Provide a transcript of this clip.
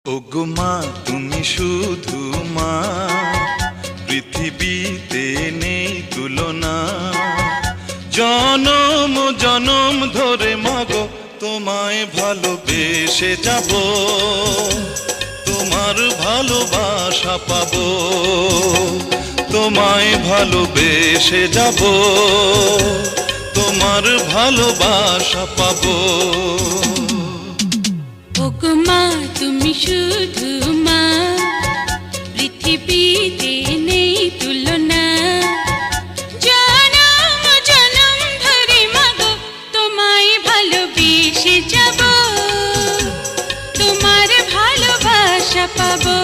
ওগো মা তুমি শুধু মা, পৃথিবীতে নেই তুলনা। জনম জনম ধরে মাগো তোমায় ভালোবেসে যাব, তোমার ভালোবাসা পাবো। তোমায় ভালোবেসে যাব, তোমার ভালোবাসা পাবো। ওগো মা তুমি শুধু মা, পৃথিবীতে নেই তুলনা। জনম জনম ধরে মাগো তোমায় ভালোবেসে যাব, তোমার ভালোবাসা পাবো।